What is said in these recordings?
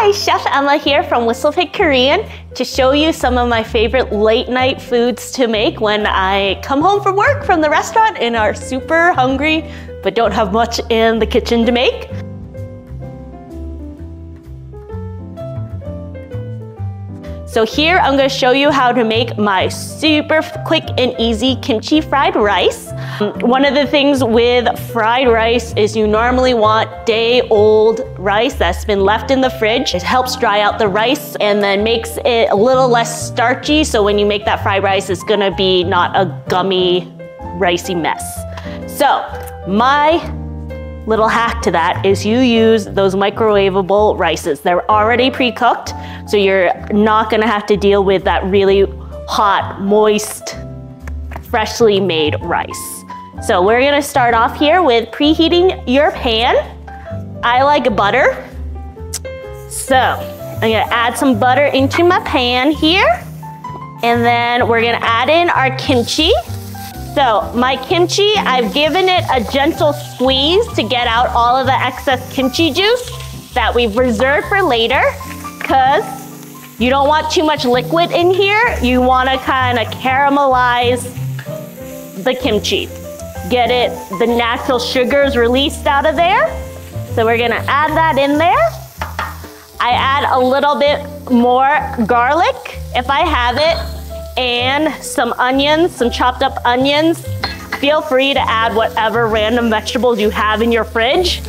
Hi, Chef Emma here from Whistlepig Korean to show you some of my favorite late night foods to make when I come home from work from the restaurant and are super hungry but don't have much in the kitchen to make. So here I'm going to show you how to make my super quick and easy kimchi fried rice. One of the things with fried rice is you normally want day-old rice that's been left in the fridge. It helps dry out the rice and then makes it a little less starchy, so when you make that fried rice, it's going to be not a gummy, ricey mess. So my little hack to that is you use those microwavable rices. They're already pre-cooked, so you're not gonna have to deal with that really hot, moist, freshly made rice. So we're gonna start off here with preheating your pan. I like butter. So I'm gonna add some butter into my pan here, and then we're gonna add in our kimchi. So my kimchi, I've given it a gentle squeeze to get out all of the excess kimchi juice that we've reserved for later, because you don't want too much liquid in here. You want to kind of caramelize the kimchi. Get the natural sugars released out of there. So we're gonna add that in there. I add a little bit more garlic if I have it, and some onions, some chopped up onions. Feel free to add whatever random vegetables you have in your fridge.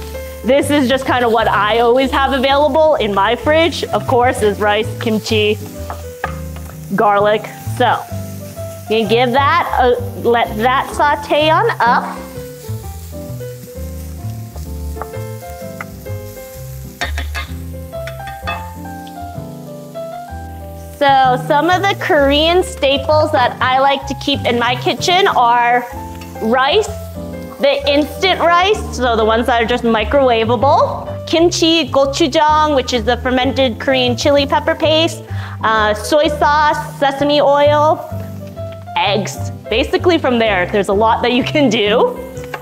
This is just kind of what I always have available in my fridge. Of course, is rice, kimchi, garlic. So, you give that, let that saute on up. So some of the Korean staples that I like to keep in my kitchen are rice, the instant rice, so the ones that are just microwavable, kimchi, gochujang, which is the fermented Korean chili pepper paste, soy sauce, sesame oil, eggs. Basically from there's a lot that you can do.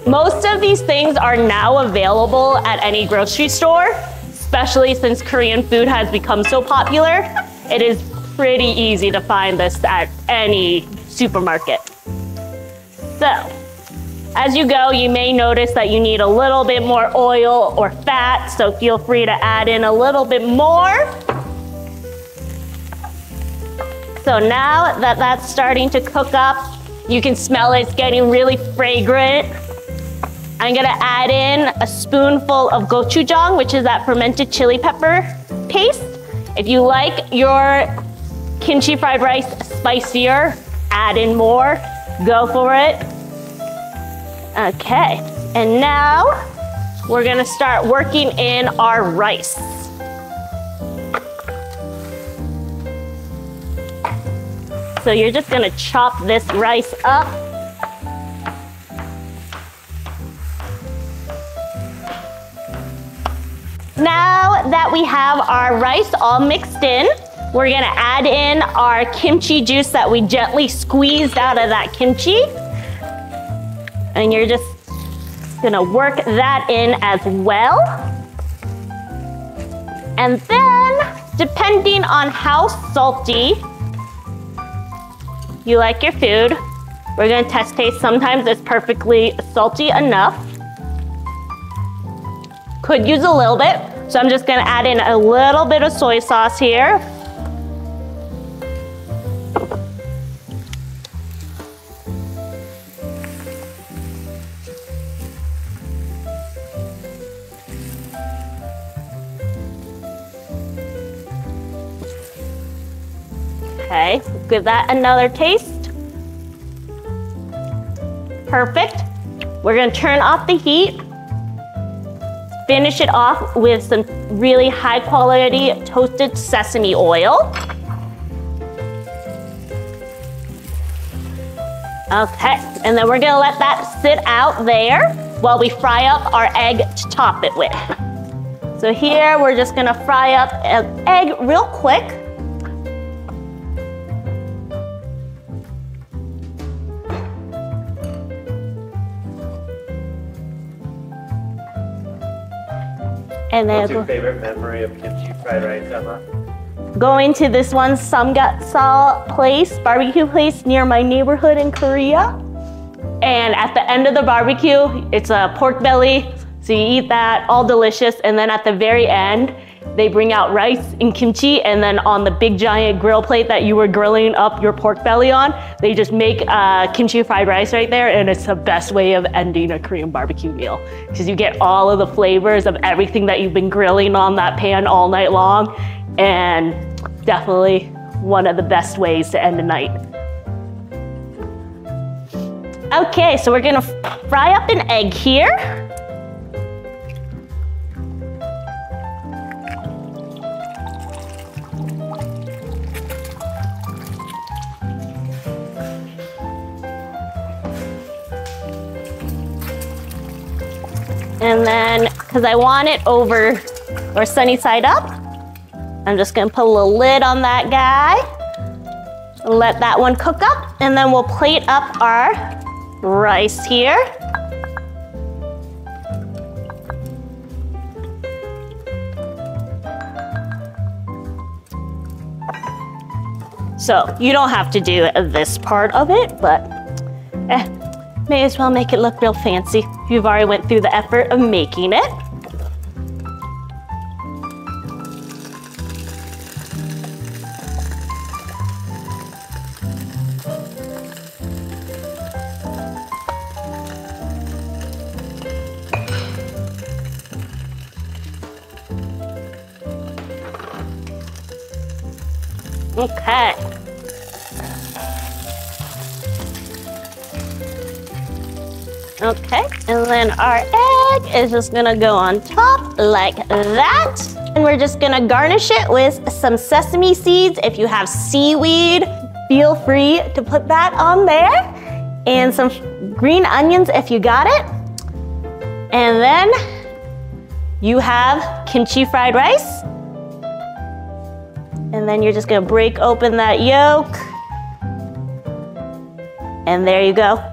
Most of these things are now available at any grocery store, especially since Korean food has become so popular. It is pretty easy to find this at any supermarket. So, as you go, you may notice that you need a little bit more oil or fat, so feel free to add in a little bit more. So now that that's starting to cook up, you can smell it's getting really fragrant. I'm gonna add in a spoonful of gochujang, which is that fermented chili pepper paste. If you like your kimchi fried rice spicier, add in more, go for it. Okay, and now we're gonna start working in our rice. So you're just gonna chop this rice up. Now that we have our rice all mixed in, we're gonna add in our kimchi juice that we gently squeezed out of that kimchi. And you're just gonna work that in as well. And then, depending on how salty you like your food, we're gonna test taste. Sometimes it's perfectly salty enough. Could use a little bit, so I'm just gonna add in a little bit of soy sauce here. Okay, give that another taste. Perfect. We're gonna turn off the heat. Finish it off with some really high quality toasted sesame oil. Okay, and then we're gonna let that sit out there while we fry up our egg to top it with. So here we're just gonna fry up an egg real quick. And then what's your favorite memory of kimchi fried rice, Emma? Going to this one samgyeopsal place, barbecue place near my neighborhood in Korea. And at the end of the barbecue, it's a pork belly. So you eat that, all delicious. And then at the very end, they bring out rice and kimchi. And then on the big giant grill plate that you were grilling up your pork belly on, they just make kimchi fried rice right there. And it's the best way of ending a Korean barbecue meal, because you get all of the flavors of everything that you've been grilling on that pan all night long. And definitely one of the best ways to end a night. Okay, so we're gonna fry up an egg here. And then, because I want it over or sunny side up, I'm just gonna put a little lid on that guy. Let that one cook up, and then we'll plate up our rice here. So you don't have to do this part of it, but may as well make it look real fancy if you've already went through the effort of making it. Okay. Okay, and then our egg is just gonna go on top like that. And we're just gonna garnish it with some sesame seeds. If you have seaweed, feel free to put that on there. And some green onions if you got it. And then you have kimchi fried rice. And then you're just gonna break open that yolk. And there you go.